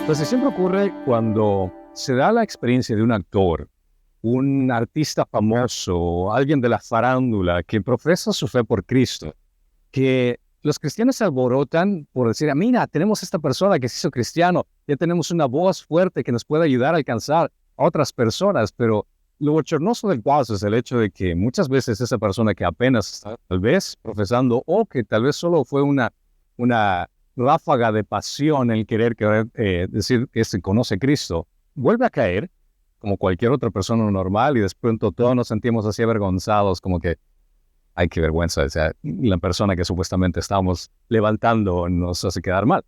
Pues siempre ocurre cuando se da la experiencia de un actor, un artista famoso, alguien de la farándula que profesa su fe por Cristo, que los cristianos se alborotan por decir, mira, tenemos esta persona que se hizo cristiano, ya tenemos una voz fuerte que nos puede ayudar a alcanzar a otras personas, pero lo bochornoso del caso es el hecho de que muchas veces esa persona que apenas está tal vez profesando o que tal vez solo fue una ráfaga de pasión en querer decir que se conoce a Cristo, vuelve a caer como cualquier otra persona normal y de pronto todos nos sentimos así avergonzados, como que, ay, qué vergüenza, o sea, la persona que supuestamente estamos levantando nos hace quedar mal.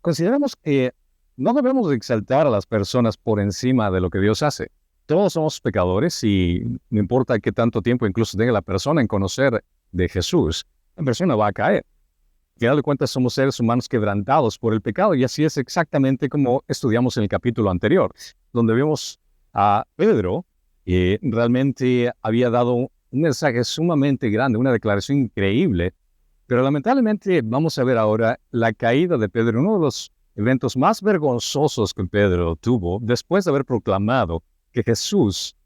Consideramos que no debemos exaltar a las personas por encima de lo que Dios hace. Todos somos pecadores y no importa qué tanto tiempo incluso tenga la persona en conocer de Jesús, la persona va a caer. Al final de cuentas somos seres humanos quebrantados por el pecado y así es exactamente como estudiamos en el capítulo anterior, donde vemos a Pedro que realmente había dado un mensaje sumamente grande, una declaración increíble, pero lamentablemente vamos a ver ahora la caída de Pedro, uno de los eventos más vergonzosos que Pedro tuvo después de haber proclamado que Jesús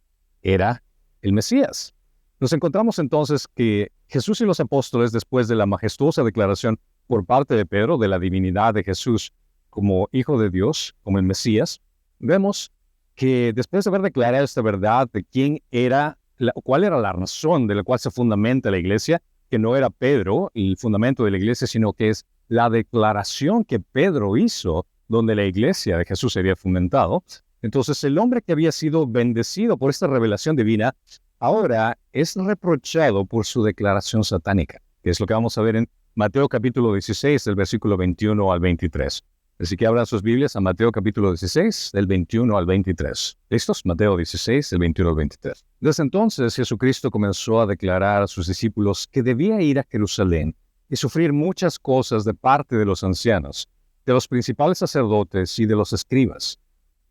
era el Mesías. Nos encontramos entonces que Jesús y los apóstoles, después de la majestuosa declaración por parte de Pedro de la divinidad de Jesús como Hijo de Dios, como el Mesías, vemos que después de haber declarado esta verdad de quién era, cuál era la razón de la cual se fundamenta la iglesia, que no era Pedro el fundamento de la iglesia, sino que es la declaración que Pedro hizo donde la iglesia de Jesús sería fundamentado. Entonces el hombre que había sido bendecido por esta revelación divina, ahora es reprochado por su declaración satánica, que es lo que vamos a ver en Mateo capítulo 16, del versículo 21 al 23. Así que abran sus Biblias a Mateo capítulo 16, del 21 al 23. ¿Listos? Mateo 16, del 21 al 23. Desde entonces Jesucristo comenzó a declarar a sus discípulos que debía ir a Jerusalén y sufrir muchas cosas de parte de los ancianos, de los principales sacerdotes y de los escribas,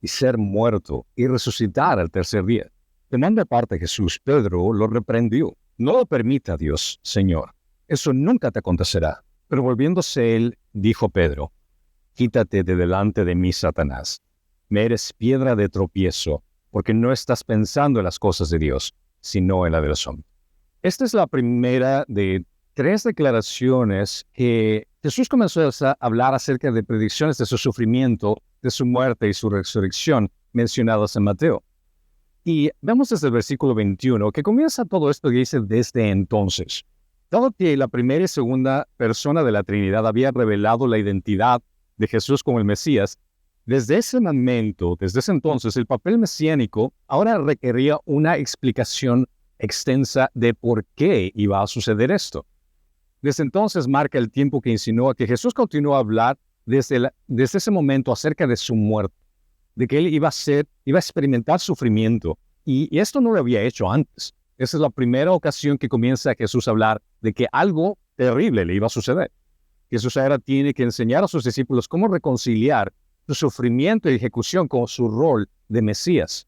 y ser muerto y resucitar al tercer día. Tomando aparte Jesús, Pedro lo reprendió. No lo permita Dios, Señor. Eso nunca te acontecerá. Pero volviéndose él, dijo Pedro, quítate de delante de mí, Satanás. Me eres piedra de tropiezo, porque no estás pensando en las cosas de Dios, sino en la de los hombres. Esta es la primera de 3 declaraciones que Jesús comenzó a hablar acerca de predicciones de su sufrimiento, de su muerte y su resurrección mencionadas en Mateo. Y vemos desde el versículo 21 que comienza todo esto que dice desde entonces. Dado que la primera y segunda persona de la Trinidad había revelado la identidad de Jesús como el Mesías, desde ese momento, desde ese entonces, el papel mesiánico ahora requería una explicación extensa de por qué iba a suceder esto. Desde entonces marca el tiempo que insinúa que Jesús continuó a hablar desde ese momento acerca de su muerte, de que él iba a experimentar sufrimiento, y esto no lo había hecho antes. Esa es la primera ocasión que comienza Jesús a hablar de que algo terrible le iba a suceder. Jesús ahora tiene que enseñar a sus discípulos cómo reconciliar su sufrimiento y ejecución con su rol de Mesías.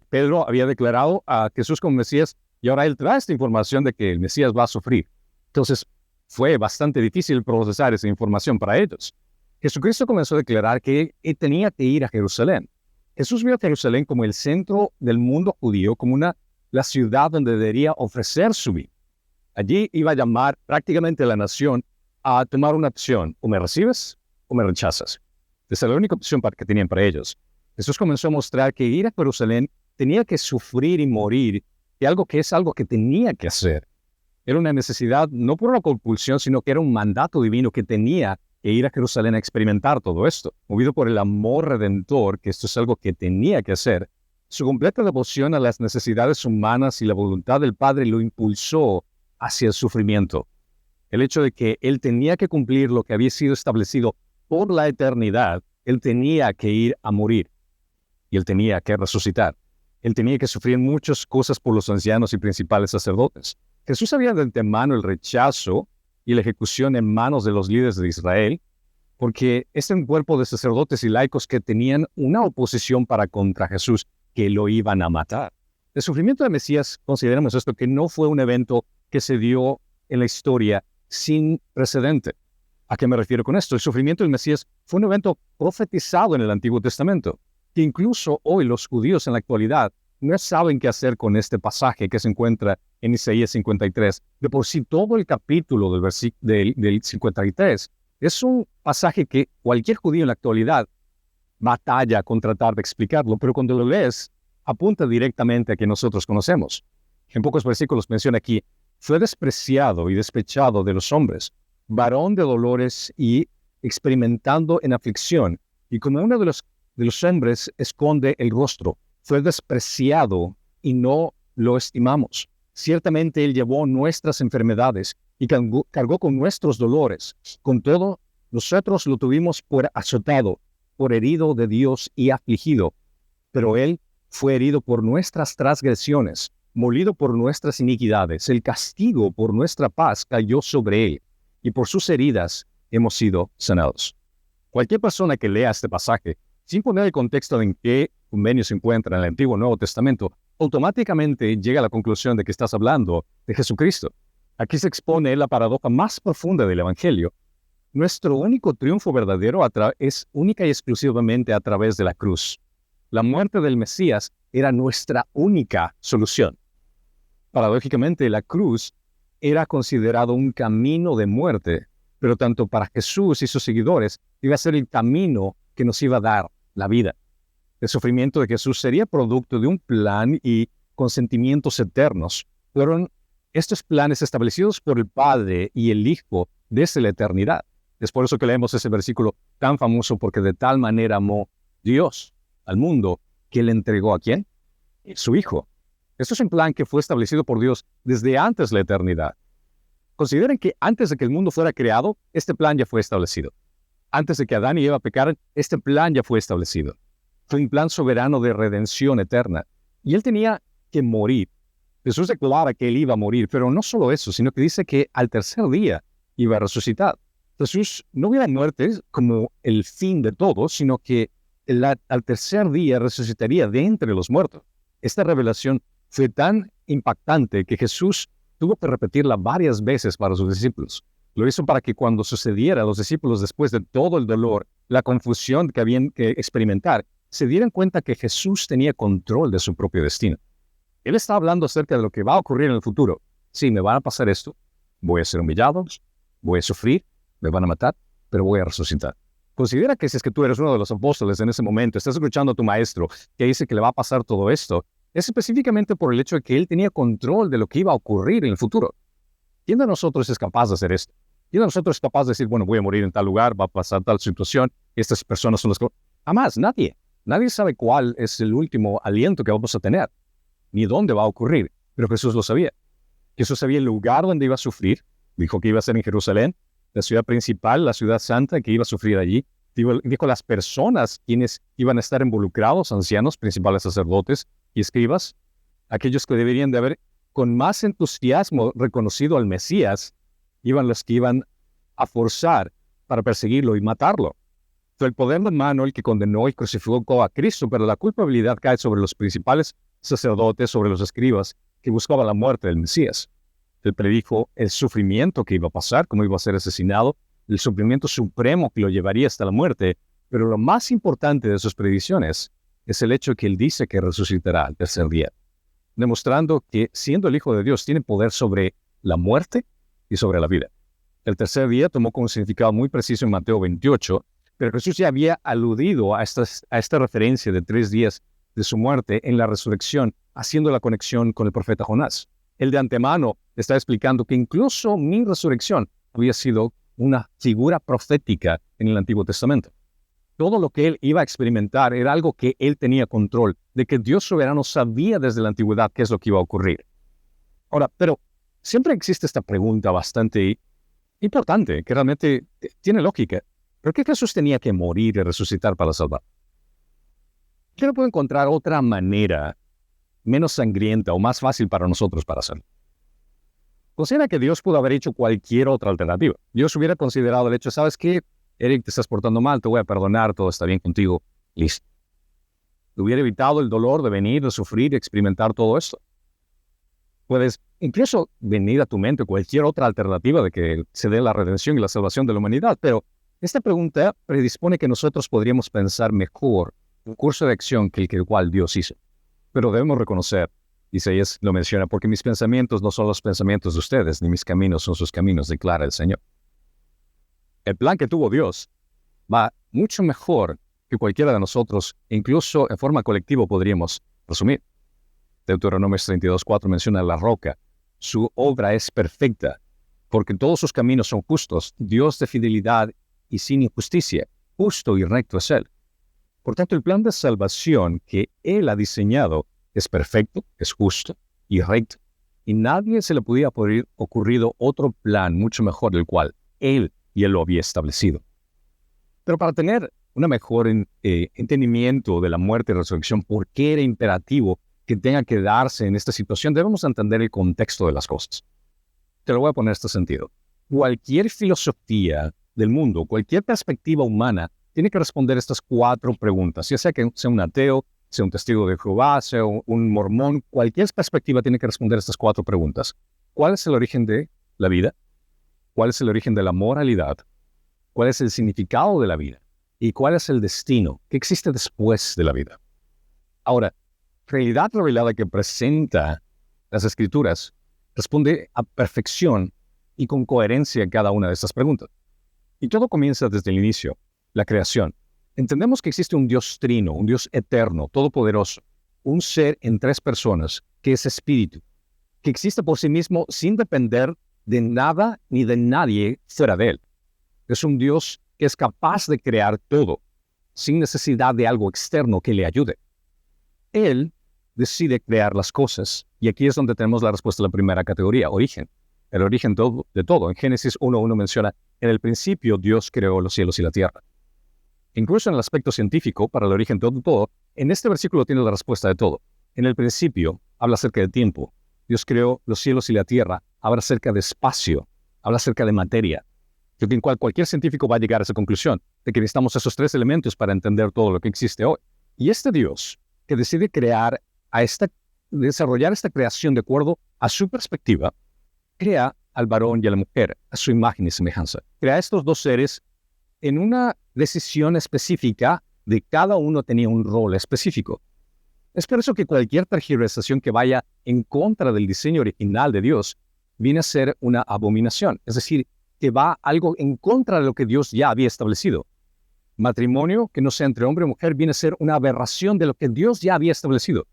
Pedro había declarado a Jesús como Mesías y ahora él trae esta información de que el Mesías va a sufrir. Entonces fue bastante difícil procesar esa información para ellos. Jesucristo comenzó a declarar que él tenía que ir a Jerusalén. Jesús vio a Jerusalén como el centro del mundo judío, como la ciudad donde debería ofrecer su vida. Allí iba a llamar prácticamente a la nación a tomar una opción: o me recibes o me rechazas. Esa es la única opción que tenían para ellos. Jesús comenzó a mostrar que ir a Jerusalén tenía que sufrir y morir, y algo que tenía que hacer. Era una necesidad, no por una compulsión, sino que era un mandato divino que tenía que ir a Jerusalén a experimentar todo esto. Movido por el amor redentor, que esto es algo que tenía que hacer, su completa devoción a las necesidades humanas y la voluntad del Padre lo impulsó hacia el sufrimiento. El hecho de que él tenía que cumplir lo que había sido establecido por la eternidad, él tenía que ir a morir y él tenía que resucitar. Él tenía que sufrir muchas cosas por los ancianos y principales sacerdotes. Jesús sabía de antemano el rechazo y la ejecución en manos de los líderes de Israel, porque es un cuerpo de sacerdotes y laicos que tenían una oposición para contra Jesús, que lo iban a matar. El sufrimiento de Mesías, consideramos esto, que no fue un evento que se dio en la historia sin precedente. ¿A qué me refiero con esto? El sufrimiento del Mesías fue un evento profetizado en el Antiguo Testamento, que incluso hoy los judíos en la actualidad no saben qué hacer con este pasaje que se encuentra en Isaías 53. De por sí, todo el capítulo del 53 es un pasaje que cualquier judío en la actualidad batalla con tratar de explicarlo, pero cuando lo lees, apunta directamente a que nosotros conocemos. En pocos versículos menciona aquí, fue despreciado y despechado de los hombres, varón de dolores y experimentando en aflicción, y como uno de los hombres esconde el rostro, fue despreciado y no lo estimamos. Ciertamente él llevó nuestras enfermedades y cargó con nuestros dolores. Con todo, nosotros lo tuvimos por azotado, por herido de Dios y afligido. Pero él fue herido por nuestras transgresiones, molido por nuestras iniquidades. El castigo por nuestra paz cayó sobre él, y por sus heridas hemos sido sanados. Cualquier persona que lea este pasaje, sin poner el contexto en qué convenio se encuentra en el Antiguo o Nuevo Testamento, automáticamente llega a la conclusión de que estás hablando de Jesucristo. Aquí se expone la paradoja más profunda del Evangelio. Nuestro único triunfo verdadero es única y exclusivamente a través de la cruz. La muerte del Mesías era nuestra única solución. Paradójicamente, la cruz era considerado un camino de muerte, pero tanto para Jesús y sus seguidores iba a ser el camino que nos iba a dar la vida. El sufrimiento de Jesús sería producto de un plan y consentimientos eternos. Fueron estos planes establecidos por el Padre y el Hijo desde la eternidad. Es por eso que leemos ese versículo tan famoso, porque de tal manera amó Dios al mundo que le entregó ¿a quién? Su Hijo. Esto es un plan que fue establecido por Dios desde antes de la eternidad. Consideren que antes de que el mundo fuera creado, este plan ya fue establecido. Antes de que Adán y Eva pecaran, este plan ya fue establecido. Fue un plan soberano de redención eterna. Y él tenía que morir. Jesús declara que él iba a morir, pero no solo eso, sino que dice que al tercer día iba a resucitar. Jesús no veía la muerte como el fin de todo, sino que al tercer día resucitaría de entre los muertos. Esta revelación fue tan impactante que Jesús tuvo que repetirla varias veces para sus discípulos. Lo hizo para que cuando sucediera, los discípulos, después de todo el dolor, la confusión que habían que experimentar, se dieran cuenta que Jesús tenía control de su propio destino. Él está hablando acerca de lo que va a ocurrir en el futuro. Sí, me van a pasar esto, voy a ser humillado, voy a sufrir, me van a matar, pero voy a resucitar. Considera que si es que tú eres uno de los apóstoles en ese momento, estás escuchando a tu maestro que dice que le va a pasar todo esto, es específicamente por el hecho de que él tenía control de lo que iba a ocurrir en el futuro. ¿Quién de nosotros es capaz de hacer esto? ¿Quién de nosotros es capaz de decir, bueno, voy a morir en tal lugar, va a pasar tal situación, estas personas son las que... Jamás, nadie. Nadie sabe cuál es el último aliento que vamos a tener, ni dónde va a ocurrir, pero Jesús lo sabía. Jesús sabía el lugar donde iba a sufrir, dijo que iba a ser en Jerusalén, la ciudad principal, la ciudad santa, que iba a sufrir allí. Dijo las personas quienes iban a estar involucrados, ancianos, principales sacerdotes y escribas, aquellos que deberían de haber con más entusiasmo reconocido al Mesías, iban los que iban a forzar para perseguirlo y matarlo. Fue el poder humano el que condenó y crucificó a Cristo, pero la culpabilidad cae sobre los principales sacerdotes, sobre los escribas, que buscaban la muerte del Mesías. Él predijo el sufrimiento que iba a pasar, cómo iba a ser asesinado, el sufrimiento supremo que lo llevaría hasta la muerte, pero lo más importante de sus predicciones es el hecho que él dice que resucitará al tercer día, demostrando que siendo el Hijo de Dios tiene poder sobre la muerte y sobre la vida. El tercer día tomó como significado muy preciso en Mateo 28, pero Jesús ya había aludido a esta referencia de 3 días de su muerte en la resurrección, haciendo la conexión con el profeta Jonás. Él de antemano está explicando que incluso mi resurrección había sido una figura profética en el Antiguo Testamento. Todo lo que él iba a experimentar era algo que él tenía control, de que Dios soberano sabía desde la antigüedad qué es lo que iba a ocurrir. Ahora, pero siempre existe esta pregunta bastante importante, que realmente tiene lógica. ¿Por qué Jesús tenía que morir y resucitar para salvar? Yo no puedo encontrar otra manera menos sangrienta o más fácil para nosotros para hacerlo. Considera que Dios pudo haber hecho cualquier otra alternativa. Dios hubiera considerado el hecho, ¿sabes qué? Eric, te estás portando mal, te voy a perdonar, todo está bien contigo. Listo. Te hubiera evitado el dolor de venir, de sufrir y experimentar todo esto. Puedes incluso venir a tu mente cualquier otra alternativa de que se dé la redención y la salvación de la humanidad. Pero esta pregunta predispone que nosotros podríamos pensar mejor un curso de acción que el cual Dios hizo. Pero debemos reconocer, Isaías lo menciona, porque mis pensamientos no son los pensamientos de ustedes, ni mis caminos son sus caminos, declara el Señor. El plan que tuvo Dios va mucho mejor que cualquiera de nosotros, incluso en forma colectiva podríamos resumir. Deuteronomio 32:4 menciona la roca. Su obra es perfecta, porque todos sus caminos son justos. Dios de fidelidad y sin injusticia. Justo y recto es Él. Por tanto, el plan de salvación que Él ha diseñado es perfecto, es justo y recto. Y nadie se le podía haber ocurrido otro plan mucho mejor del cual Él lo había establecido. Pero para tener un mejor entendimiento de la muerte y resurrección, por qué era imperativo que tenga que darse en esta situación, debemos entender el contexto de las cosas. Te lo voy a poner en este sentido. Cualquier filosofía del mundo, cualquier perspectiva humana, tiene que responder estas 4 preguntas, ya sea que sea un ateo, sea un testigo de Jehová, sea un mormón, cualquier perspectiva tiene que responder estas 4 preguntas. ¿Cuál es el origen de la vida? ¿Cuál es el origen de la moralidad? ¿Cuál es el significado de la vida? ¿Y cuál es el destino? ¿Qué existe después de la vida? Ahora, realidad revelada que presenta las Escrituras responde a perfección y con coherencia a cada una de estas preguntas. Y todo comienza desde el inicio, la creación. Entendemos que existe un Dios trino, un Dios eterno, todopoderoso, un ser en 3 personas, que es espíritu, que existe por sí mismo sin depender de nada ni de nadie fuera de él. Es un Dios que es capaz de crear todo, sin necesidad de algo externo que le ayude. Él decide crear las cosas, y aquí es donde tenemos la respuesta a la primera categoría, origen. El origen de todo. En Génesis 1:1 menciona, en el principio Dios creó los cielos y la tierra. Incluso en el aspecto científico, para el origen de todo, en este versículo tiene la respuesta de todo. En el principio habla acerca del tiempo. Dios creó los cielos y la tierra. Habla acerca de espacio. Habla acerca de materia. Yo creo que cualquier científico va a llegar a esa conclusión, de que necesitamos esos 3 elementos para entender todo lo que existe hoy. Y este Dios, que decide desarrollar esta creación de acuerdo a su perspectiva, crea al varón y a la mujer a su imagen y semejanza. Crea a estos 2 seres en una decisión específica de cada uno tenía un rol específico. Es por eso que cualquier tergiversación que vaya en contra del diseño original de Dios viene a ser una abominación. Es decir, que va algo en contra de lo que Dios ya había establecido. Matrimonio que no sea entre hombre y mujer viene a ser una aberración de lo que Dios ya había establecido.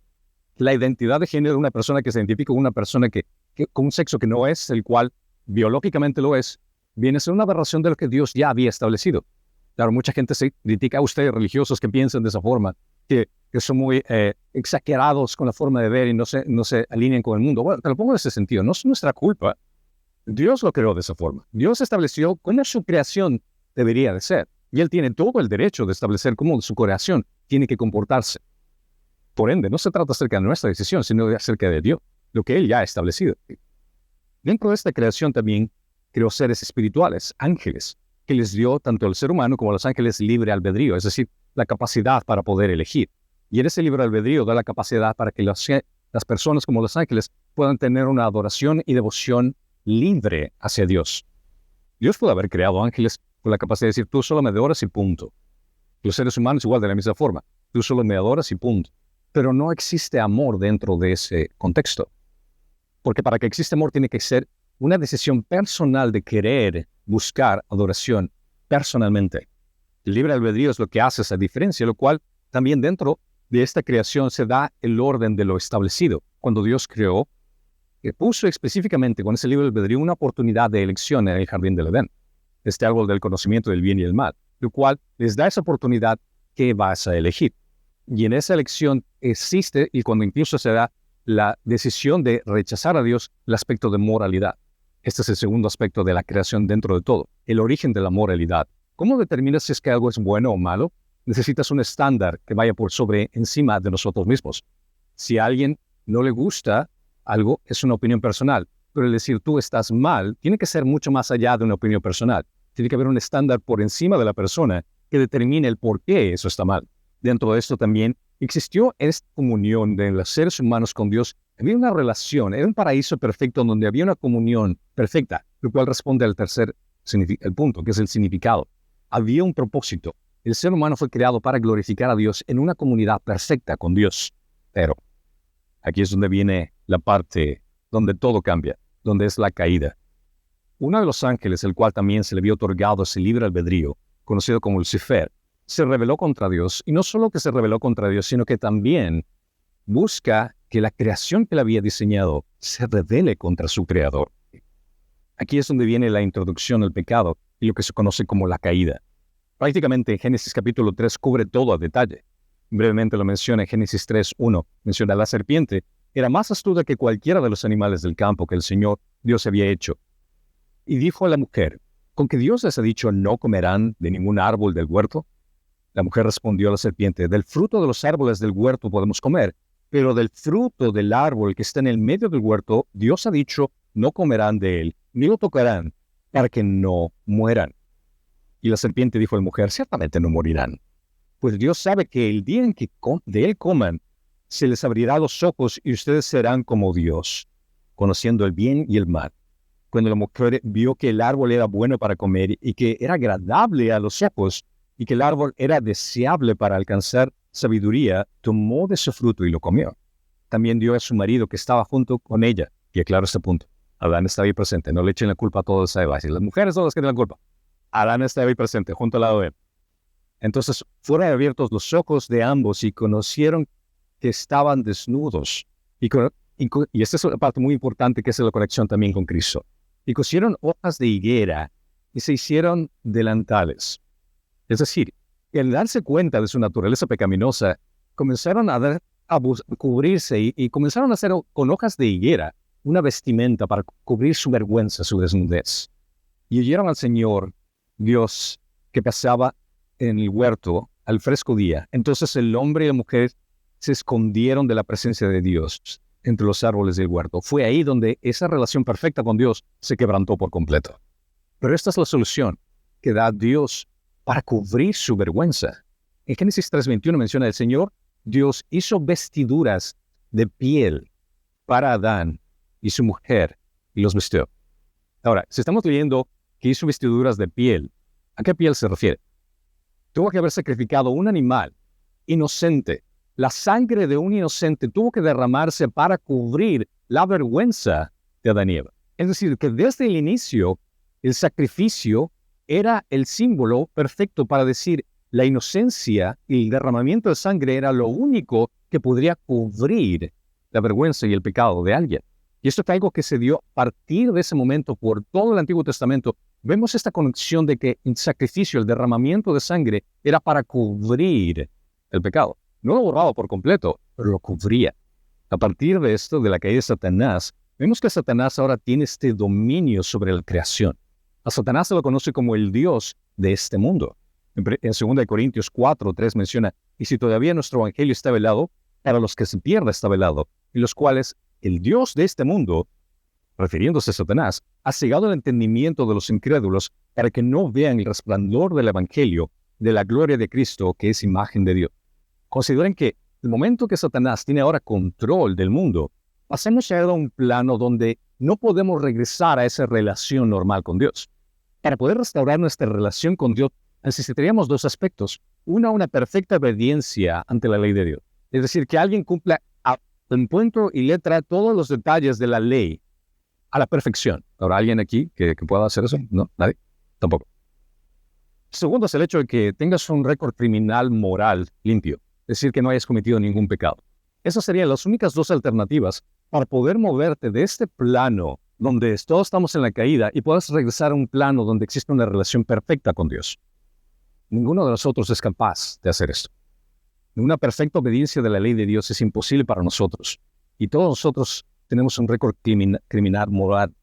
La identidad de género de una persona que se identifica con una persona que con un sexo que no es el cual biológicamente lo es, viene a ser una aberración de lo que Dios ya había establecido. Claro, mucha gente se critica a ustedes religiosos que piensan de esa forma, que son muy exagerados con la forma de ver y no se alinean con el mundo. Bueno, te lo pongo en ese sentido, no es nuestra culpa. Dios lo creó de esa forma. Dios estableció cómo su creación debería de ser. Y Él tiene todo el derecho de establecer cómo su creación tiene que comportarse. Por ende, no se trata acerca de nuestra decisión, sino acerca de Dios, lo que Él ya ha establecido. Dentro de esta creación también creó seres espirituales, ángeles, que les dio tanto al ser humano como a los ángeles libre albedrío, es decir, la capacidad para poder elegir. Y en ese libre albedrío da la capacidad para que las personas como los ángeles puedan tener una adoración y devoción libre hacia Dios. Dios puede haber creado ángeles con la capacidad de decir, tú solo me adoras y punto. Los seres humanos igual de la misma forma, tú solo me adoras y punto. Pero no existe amor dentro de ese contexto. Porque para que exista amor tiene que ser una decisión personal de querer buscar adoración personalmente. El libre albedrío es lo que hace esa diferencia, lo cual también dentro de esta creación se da el orden de lo establecido. Cuando Dios creó, que puso específicamente con ese libre albedrío una oportunidad de elección en el jardín del Edén, este árbol del conocimiento del bien y el mal, lo cual les da esa oportunidad que vas a elegir. Y en esa elección existe, y cuando incluso se da la decisión de rechazar a Dios, el aspecto de moralidad. Este es el segundo aspecto de la creación dentro de todo, el origen de la moralidad. ¿Cómo determinas si es que algo es bueno o malo? Necesitas un estándar que vaya por sobre encima de nosotros mismos. Si a alguien no le gusta algo, es una opinión personal, pero el decir tú estás mal tiene que ser mucho más allá de una opinión personal. Tiene que haber un estándar por encima de la persona que determine el por qué eso está mal. Dentro de esto también Existió esta comunión de los seres humanos con Dios. Había una relación, era un paraíso perfecto donde había una comunión perfecta, lo cual responde al tercer el punto, que es el significado. Había un propósito. El ser humano fue creado para glorificar a Dios en una comunidad perfecta con Dios. Pero aquí es donde viene la parte donde todo cambia, donde es la caída. Uno de los ángeles, el cual también se le había otorgado ese libre albedrío, conocido como Lucifer, se rebeló contra Dios, y no solo que se rebeló contra Dios, sino que también busca que la creación que él había diseñado se rebele contra su creador. Aquí es donde viene la introducción al pecado y lo que se conoce como la caída. Prácticamente Génesis capítulo 3 cubre todo a detalle. Brevemente lo menciona en Génesis 3:1. Menciona la serpiente. Era más astuta que cualquiera de los animales del campo que el Señor Dios había hecho. Y dijo a la mujer, ¿con que Dios les ha dicho no comerán de ningún árbol del huerto? La mujer respondió a la serpiente, del fruto de los árboles del huerto podemos comer, pero del fruto del árbol que está en el medio del huerto, Dios ha dicho, no comerán de él, ni lo tocarán, para que no mueran. Y la serpiente dijo a la mujer, ciertamente no morirán, pues Dios sabe que el día en que de él coman, se les abrirá los ojos y ustedes serán como Dios, conociendo el bien y el mal. Cuando la mujer vio que el árbol era bueno para comer y que era agradable a los ojos y que el árbol era deseable para alcanzar sabiduría, tomó de su fruto y lo comió. También dio a su marido que estaba junto con ella. Y aclaro este punto. Adán estaba ahí presente. No le echen la culpa a todos a Eva. Si las mujeres son las que tienen la culpa. Adán estaba ahí presente, junto al lado de él. Entonces fueron abiertos los ojos de ambos y conocieron que estaban desnudos. Y esta es una parte muy importante que es la conexión también con Cristo. Y cosieron hojas de higuera y se hicieron delantales. Es decir, al darse cuenta de su naturaleza pecaminosa, comenzaron a cubrirse y comenzaron a hacer con hojas de higuera una vestimenta para cubrir su vergüenza, su desnudez. Y oyeron al Señor Dios que pasaba en el huerto al fresco día. Entonces el hombre y la mujer se escondieron de la presencia de Dios entre los árboles del huerto. Fue ahí donde esa relación perfecta con Dios se quebrantó por completo. Pero esta es la solución que da Dios para cubrir su vergüenza. En Génesis 3:21 menciona el Señor, Dios hizo vestiduras de piel para Adán y su mujer y los vistió. Ahora, si estamos leyendo que hizo vestiduras de piel, ¿a qué piel se refiere? Tuvo que haber sacrificado un animal inocente. La sangre de un inocente tuvo que derramarse para cubrir la vergüenza de Adán y Eva. Es decir, que desde el inicio, el sacrificio era el símbolo perfecto para decir la inocencia y el derramamiento de sangre era lo único que podría cubrir la vergüenza y el pecado de alguien. Y esto es algo que se dio a partir de ese momento por todo el Antiguo Testamento. Vemos esta conexión de que el sacrificio, el derramamiento de sangre, era para cubrir el pecado. No lo borraba por completo, pero lo cubría. A partir de esto, de la caída de Satanás, vemos que Satanás ahora tiene este dominio sobre la creación. A Satanás se lo conoce como el Dios de este mundo. En 2 Corintios 4:3 menciona, y si todavía nuestro evangelio está velado, para los que se pierda está velado, y los cuales el Dios de este mundo, refiriéndose a Satanás, ha cegado el entendimiento de los incrédulos para que no vean el resplandor del evangelio de la gloria de Cristo, que es imagen de Dios. Consideren que el momento que Satanás tiene ahora control del mundo, pasamos a un plano donde no podemos regresar a esa relación normal con Dios. Para poder restaurar nuestra relación con Dios, necesitaríamos dos aspectos. Una perfecta obediencia ante la ley de Dios. Es decir, que alguien cumpla en punto y letra todos los detalles de la ley a la perfección. ¿Habrá alguien aquí que pueda hacer eso? ¿No? ¿Nadie? Tampoco. Segundo es el hecho de que tengas un récord criminal moral limpio. Es decir, que no hayas cometido ningún pecado. Esas serían las únicas dos alternativas para poder moverte de este plano donde todos estamos en la caída y puedas regresar a un plano donde existe una relación perfecta con Dios. Ninguno de nosotros es capaz de hacer esto. Una perfecta obediencia de la ley de Dios es imposible para nosotros. Y todos nosotros tenemos un récord criminal moral.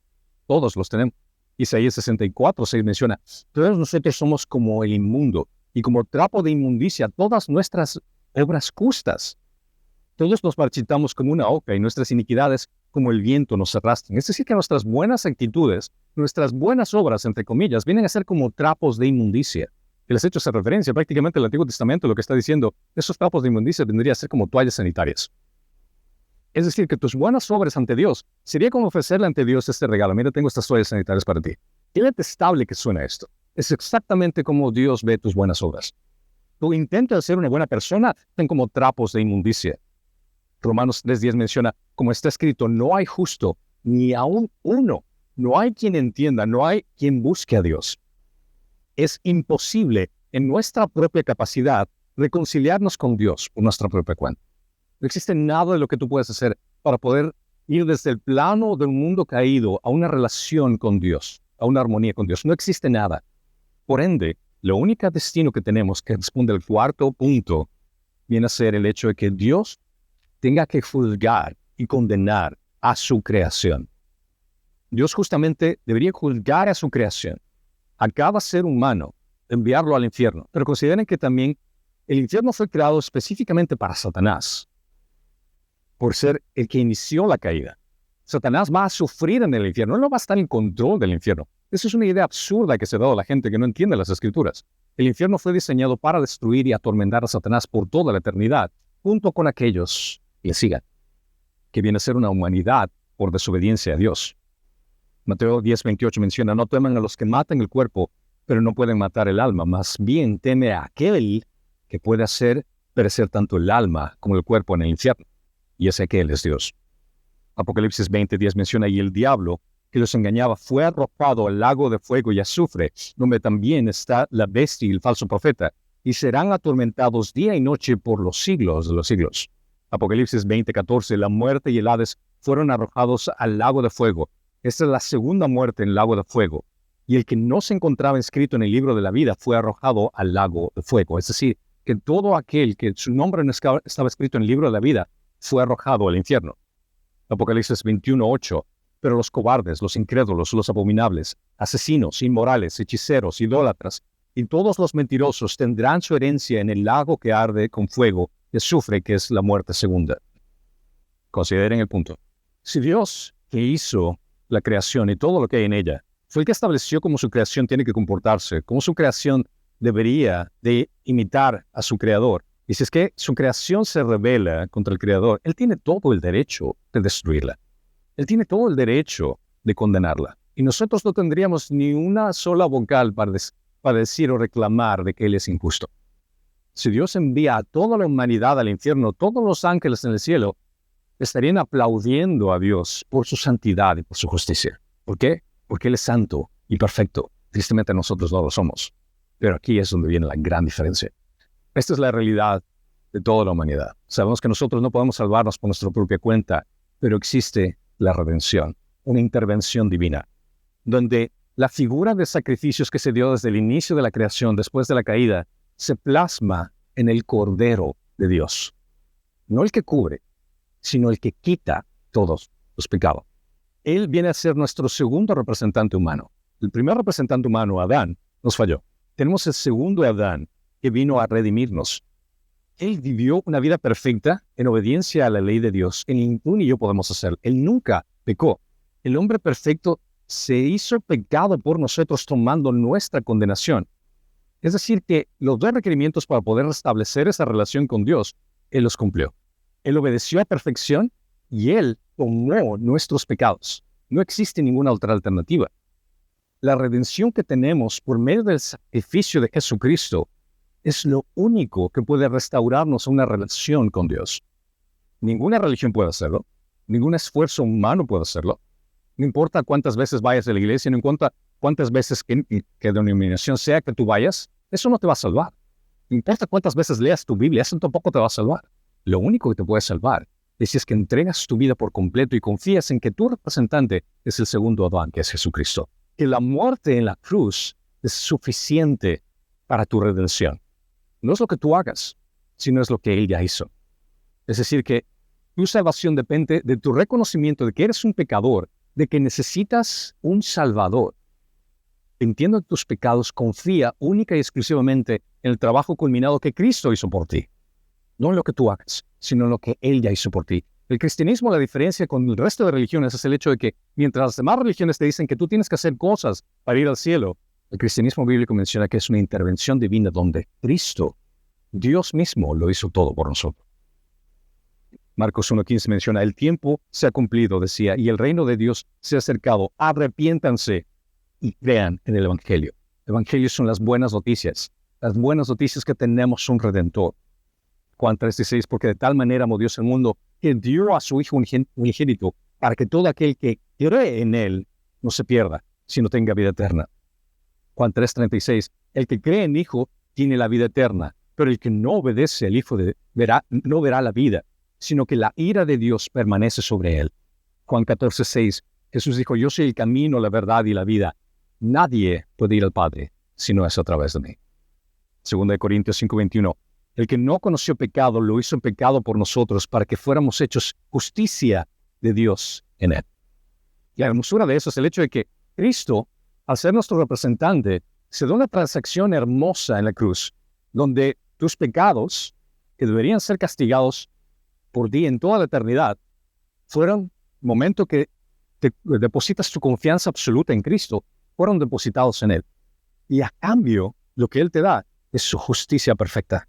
Todos los tenemos. Isaías 64:6 menciona, todos nosotros somos como el inmundo y como trapo de inmundicia todas nuestras obras justas. Todos nos marchitamos como una hoja y nuestras iniquidades como el viento nos arrastran. Es decir, que nuestras buenas actitudes, nuestras buenas obras, entre comillas, vienen a ser como trapos de inmundicia. que les he hecho esa referencia, prácticamente el Antiguo Testamento lo que está diciendo, esos trapos de inmundicia vendrían a ser como toallas sanitarias. Es decir, que tus buenas obras ante Dios sería como ofrecerle ante Dios este regalo. Mira, tengo estas toallas sanitarias para ti. Qué detestable que suena esto. Es exactamente como Dios ve tus buenas obras. Tú intentas ser una buena persona, ten como trapos de inmundicia. Romanos 3:10 menciona, como está escrito, no hay justo, ni aún uno. No hay quien entienda, no hay quien busque a Dios. Es imposible en nuestra propia capacidad reconciliarnos con Dios por nuestra propia cuenta. No existe nada de lo que tú puedes hacer para poder ir desde el plano del mundo caído a una relación con Dios, a una armonía con Dios. No existe nada. Por ende, el único destino que tenemos, que responde al cuarto punto, viene a ser el hecho de que Dios tenga que juzgar y condenar a su creación. Dios justamente debería juzgar a su creación, a cada ser humano, enviarlo al infierno. Pero consideren que también el infierno fue creado específicamente para Satanás, por ser el que inició la caída. Satanás va a sufrir en el infierno, él no va a estar en control del infierno. Esa es una idea absurda que se ha dado a la gente que no entiende las Escrituras. El infierno fue diseñado para destruir y atormentar a Satanás por toda la eternidad, junto con aquellos que le sigan, que viene a ser una humanidad por desobediencia a Dios. Mateo 10:28 menciona, no teman a los que matan el cuerpo, pero no pueden matar el alma, más bien teme a aquel que puede hacer perecer tanto el alma como el cuerpo en el infierno. Y ese aquel es Dios. Apocalipsis 20:10 menciona, y el diablo que los engañaba fue arrojado al lago de fuego y azufre, donde también está la bestia y el falso profeta, y serán atormentados día y noche por los siglos de los siglos. Apocalipsis 20:14, la muerte y el Hades fueron arrojados al lago de fuego. Esta es la segunda muerte en el lago de fuego. Y el que no se encontraba inscrito en el libro de la vida fue arrojado al lago de fuego. Es decir, que todo aquel que su nombre no estaba escrito en el libro de la vida fue arrojado al infierno. Apocalipsis 21:8. Pero los cobardes, los incrédulos, los abominables, asesinos, inmorales, hechiceros, idólatras y todos los mentirosos tendrán su herencia en el lago que arde con fuego y azufre, que es la muerte segunda. Consideren el punto. Si Dios, que hizo la creación y todo lo que hay en ella, fue el que estableció cómo su creación tiene que comportarse, cómo su creación debería de imitar a su creador, y si es que su creación se rebela contra el creador, Él tiene todo el derecho de destruirla. Él tiene todo el derecho de condenarla. Y nosotros no tendríamos ni una sola vocal para decir o reclamar de que Él es injusto. Si Dios envía a toda la humanidad al infierno, todos los ángeles en el cielo estarían aplaudiendo a Dios por su santidad y por su justicia. ¿Por qué? Porque Él es santo y perfecto. Tristemente nosotros no lo somos. Pero aquí es donde viene la gran diferencia. Esta es la realidad de toda la humanidad. Sabemos que nosotros no podemos salvarnos por nuestra propia cuenta, pero existe la redención, una intervención divina, donde la figura de sacrificios que se dio desde el inicio de la creación, después de la caída, se plasma en el Cordero de Dios. No el que cubre, sino el que quita todos los pecados. Él viene a ser nuestro segundo representante humano. El primer representante humano, Adán, nos falló. Tenemos el segundo Adán, que vino a redimirnos. Él vivió una vida perfecta en obediencia a la ley de Dios. Ni tú ni yo podemos hacerlo. Él nunca pecó. El hombre perfecto se hizo pecado por nosotros tomando nuestra condenación. Es decir, que los dos requerimientos para poder restablecer esa relación con Dios, Él los cumplió. Él obedeció a perfección y Él tomó nuestros pecados. No existe ninguna otra alternativa. La redención que tenemos por medio del sacrificio de Jesucristo es lo único que puede restaurarnos a una relación con Dios. Ninguna religión puede hacerlo. Ningún esfuerzo humano puede hacerlo. No importa cuántas veces vayas a la iglesia, no importa cuántas veces que denominación sea que tú vayas, eso no te va a salvar. No importa cuántas veces leas tu Biblia, eso tampoco te va a salvar. Lo único que te puede salvar es si es que entregas tu vida por completo y confías en que tu representante es el segundo Adán, que es Jesucristo. Que la muerte en la cruz es suficiente para tu redención. No es lo que tú hagas, sino es lo que Él ya hizo. Es decir, que tu salvación depende de tu reconocimiento de que eres un pecador, de que necesitas un Salvador. Entiende tus pecados, confía única y exclusivamente en el trabajo culminado que Cristo hizo por ti. No en lo que tú hagas, sino en lo que Él ya hizo por ti. El cristianismo, la diferencia con el resto de religiones es el hecho de que mientras las demás religiones te dicen que tú tienes que hacer cosas para ir al cielo, El cristianismo bíblico menciona que es una intervención divina donde Cristo, Dios mismo, lo hizo todo por nosotros. Marcos 1:15 menciona, el tiempo se ha cumplido, decía, y el reino de Dios se ha acercado. Arrepiéntanse y crean en el Evangelio. El Evangelio son las buenas noticias que tenemos un Redentor. Juan 3:16, porque de tal manera amó Dios el mundo que dio a su Hijo unigénito para que todo aquel que cree en Él no se pierda, sino tenga vida eterna. Juan 3:36, el que cree en Hijo tiene la vida eterna, pero el que no obedece al Hijo no verá la vida, sino que la ira de Dios permanece sobre él. Juan 14:6, Jesús dijo, yo soy el camino, la verdad y la vida. Nadie puede ir al Padre si no es a través de mí. 2 Corintios 5:21, el que no conoció pecado lo hizo pecado por nosotros para que fuéramos hechos justicia de Dios en él. Y la hermosura de eso es el hecho de que Cristo, al ser nuestro representante, se da una transacción hermosa en la cruz, donde tus pecados, que deberían ser castigados por ti en toda la eternidad, fueron, momento que te depositas tu confianza absoluta en Cristo, fueron depositados en Él. Y a cambio, lo que Él te da es su justicia perfecta.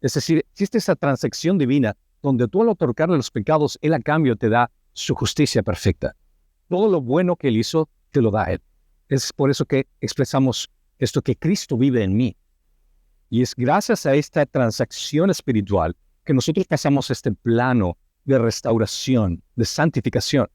Es decir, existe esa transacción divina donde tú al otorgarle los pecados, Él a cambio te da su justicia perfecta. Todo lo bueno que Él hizo, te lo da Él. Es por eso que expresamos esto, que Cristo vive en mí. Y es gracias a esta transacción espiritual que nosotros pasamos este plano de restauración, de santificación.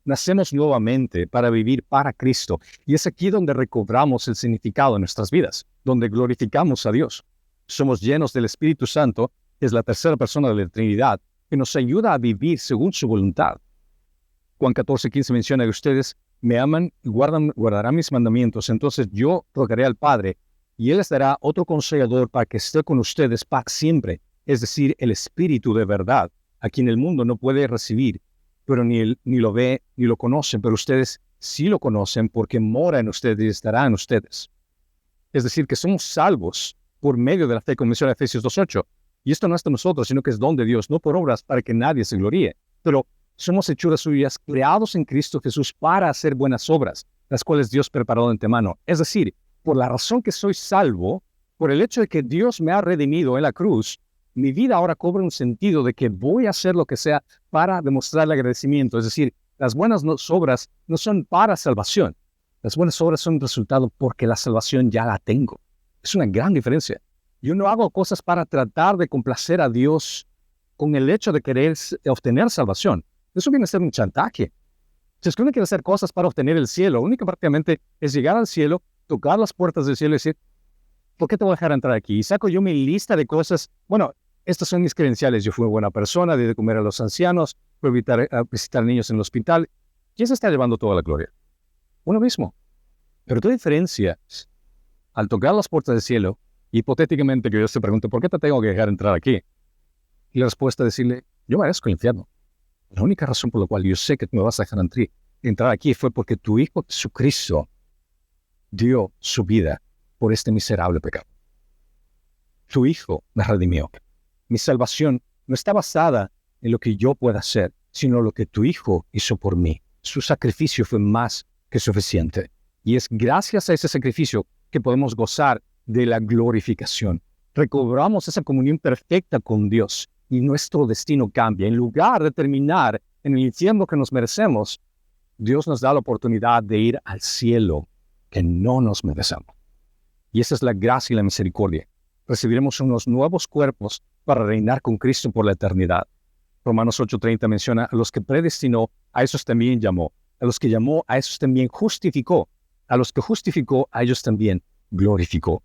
Nacemos nuevamente para vivir para Cristo. Y es aquí donde recobramos el significado de nuestras vidas, donde glorificamos a Dios. Somos llenos del Espíritu Santo, que es la tercera persona de la Trinidad, que nos ayuda a vivir según su voluntad. Juan 14:15 menciona que ustedes me aman y guardarán mis mandamientos. Entonces yo rogaré al Padre, y Él les dará otro consolador para que esté con ustedes para siempre. Es decir, el Espíritu de verdad, a quien el mundo no puede recibir, pero ni lo ve ni lo conoce, pero ustedes sí lo conocen porque mora en ustedes y estará en ustedes. Es decir, que somos salvos por medio de la fe, como menciona Efesios 2:8. Y esto no es de nosotros, sino que es don de Dios, no por obras para que nadie se gloríe. Pero somos hechuras suyas, creados en Cristo Jesús para hacer buenas obras, las cuales Dios preparó de antemano. Es decir, por la razón que soy salvo, por el hecho de que Dios me ha redimido en la cruz, mi vida ahora cobra un sentido de que voy a hacer lo que sea para demostrar el agradecimiento. Es decir, las buenas obras no son para salvación. Las buenas obras son resultado porque la salvación ya la tengo. Es una gran diferencia. Yo no hago cosas para tratar de complacer a Dios con el hecho de querer obtener salvación. Eso viene a ser un chantaje. Si es que uno quiere hacer cosas para obtener el cielo, lo único prácticamente es llegar al cielo, tocar las puertas del cielo y decir, ¿por qué te voy a dejar entrar aquí? Y saco yo mi lista de cosas. Bueno, estas son mis credenciales. Yo fui una buena persona, di de comer a los ancianos, fui a visitar niños en el hospital. ¿Quién se está llevando toda la gloria? Uno mismo. Pero ¿qué diferencia al tocar las puertas del cielo, hipotéticamente que Dios te pregunte, ¿por qué te tengo que dejar entrar aquí? Y la respuesta es decirle, yo merezco el infierno. La única razón por la cual yo sé que me vas a dejar entrar aquí fue porque tu Hijo Jesucristo dio su vida por este miserable pecado. Tu Hijo me redimió. Mi salvación no está basada en lo que yo pueda hacer, sino en lo que tu Hijo hizo por mí. Su sacrificio fue más que suficiente. Y es gracias a ese sacrificio que podemos gozar de la glorificación. Recobramos esa comunión perfecta con Dios y nuestro destino cambia. En lugar de terminar en el infierno que nos merecemos, Dios nos da la oportunidad de ir al cielo que no nos merecemos. Y esa es la gracia y la misericordia. Recibiremos unos nuevos cuerpos para reinar con Cristo por la eternidad. Romanos 8:30 menciona, a los que predestinó, a esos también llamó. A los que llamó, a esos también justificó. A los que justificó, a ellos también glorificó.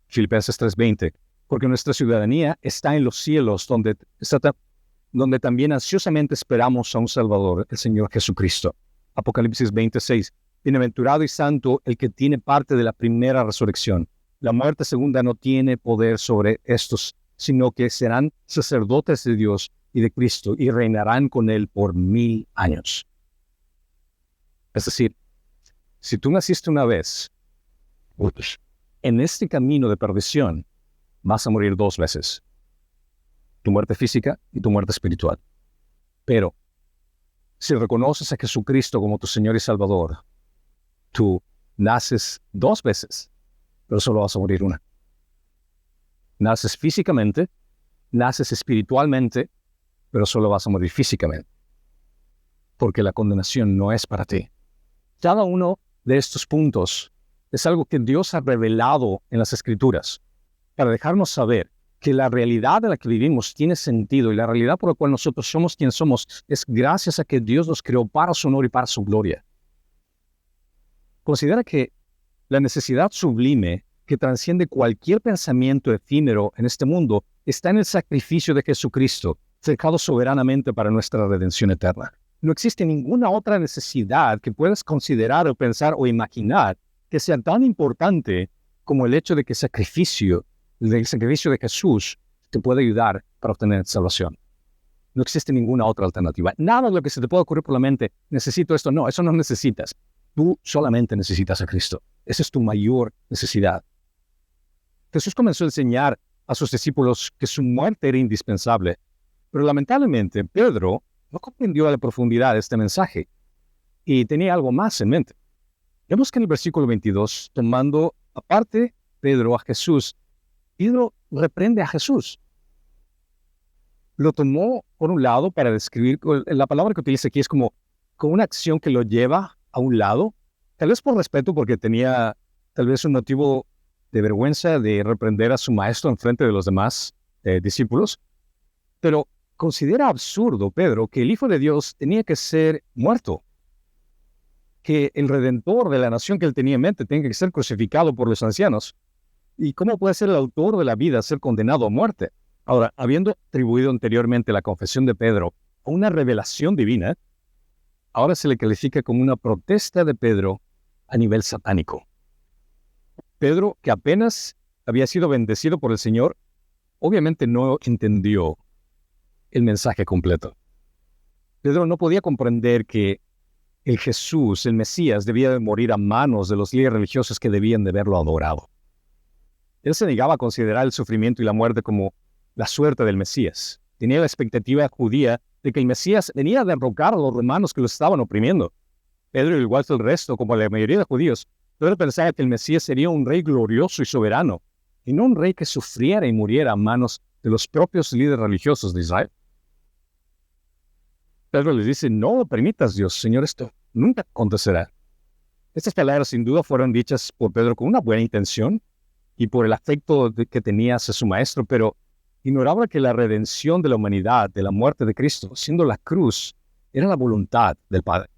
Filipenses 3:20, porque nuestra ciudadanía está en los cielos, donde también ansiosamente esperamos a un Salvador, el Señor Jesucristo. Apocalipsis 20:6, bienaventurado y santo el que tiene parte de la primera resurrección. La muerte segunda no tiene poder sobre estos, sino que serán sacerdotes de Dios y de Cristo y reinarán con Él por 1000 años. Es decir, si tú naciste una vez, en este camino de perdición, vas a morir 2 veces. Tu muerte física y tu muerte espiritual. Pero, si reconoces a Jesucristo como tu Señor y Salvador, tu naces 2 veces, pero solo vas a morir una. Naces físicamente, naces espiritualmente, pero solo vas a morir físicamente. Porque la condenación no es para ti. Cada uno de estos puntos es algo que Dios ha revelado en las Escrituras para dejarnos saber que la realidad en la que vivimos tiene sentido y la realidad por la cual nosotros somos quien somos es gracias a que Dios nos creó para su honor y para su gloria. Considera que la necesidad sublime que trasciende cualquier pensamiento efímero en este mundo está en el sacrificio de Jesucristo, cercado soberanamente para nuestra redención eterna. No existe ninguna otra necesidad que puedas considerar o pensar o imaginar que sea tan importante como el hecho de que el sacrificio de Jesús te puede ayudar para obtener salvación. No existe ninguna otra alternativa. Nada de lo que se te pueda ocurrir por la mente, necesito esto. No, eso no necesitas. Tú solamente necesitas a Cristo. Esa es tu mayor necesidad. Jesús comenzó a enseñar a sus discípulos que su muerte era indispensable, pero lamentablemente Pedro no comprendió a la profundidad este mensaje y tenía algo más en mente. Vemos que en el versículo 22, tomando aparte Pedro a Jesús, Pedro reprende a Jesús. Lo tomó por un lado para describir, la palabra que utiliza aquí es como una acción que lo lleva a un lado, tal vez por respeto porque tenía tal vez un motivo de vergüenza de reprender a su maestro en frente de los demás discípulos, pero considera absurdo Pedro que el Hijo de Dios tenía que ser muerto, que el Redentor de la nación que él tenía en mente tenía que ser crucificado por los ancianos. ¿Y cómo puede ser el autor de la vida ser condenado a muerte? Ahora, habiendo atribuido anteriormente la confesión de Pedro a una revelación divina, ahora se le califica como una protesta de Pedro a nivel satánico. Pedro, que apenas había sido bendecido por el Señor, obviamente no entendió el mensaje completo. Pedro no podía comprender que el Jesús, el Mesías, debía de morir a manos de los líderes religiosos que debían de haberlo adorado. Él se negaba a considerar el sufrimiento y la muerte como la suerte del Mesías. Tenía la expectativa judía de que el Mesías venía a derrocar a los romanos que lo estaban oprimiendo. Pedro, igual que el resto, como la mayoría de judíos, Pedro pensaba que el Mesías sería un rey glorioso y soberano, y no un rey que sufriera y muriera a manos de los propios líderes religiosos de Israel. Pedro les dice, no lo permitas, Dios, Señor, esto nunca acontecerá. Estas palabras sin duda fueron dichas por Pedro con una buena intención y por el afecto que tenía hacia su maestro, pero ignoraba que la redención de la humanidad, de la muerte de Cristo, siendo la cruz, era la voluntad del Padre.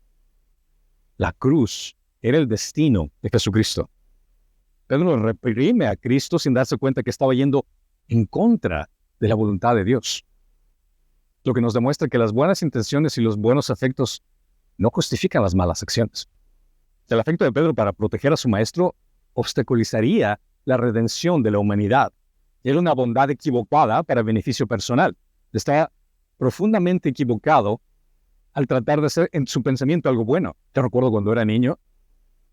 La cruz era el destino de Jesucristo. Pedro reprime a Cristo sin darse cuenta que estaba yendo en contra de la voluntad de Dios. Lo que nos demuestra que las buenas intenciones y los buenos afectos no justifican las malas acciones. El afecto de Pedro para proteger a su maestro obstaculizaría la redención de la humanidad. Era una bondad equivocada para beneficio personal. Está profundamente equivocado al tratar de hacer en su pensamiento algo bueno. Te recuerdo cuando era niño,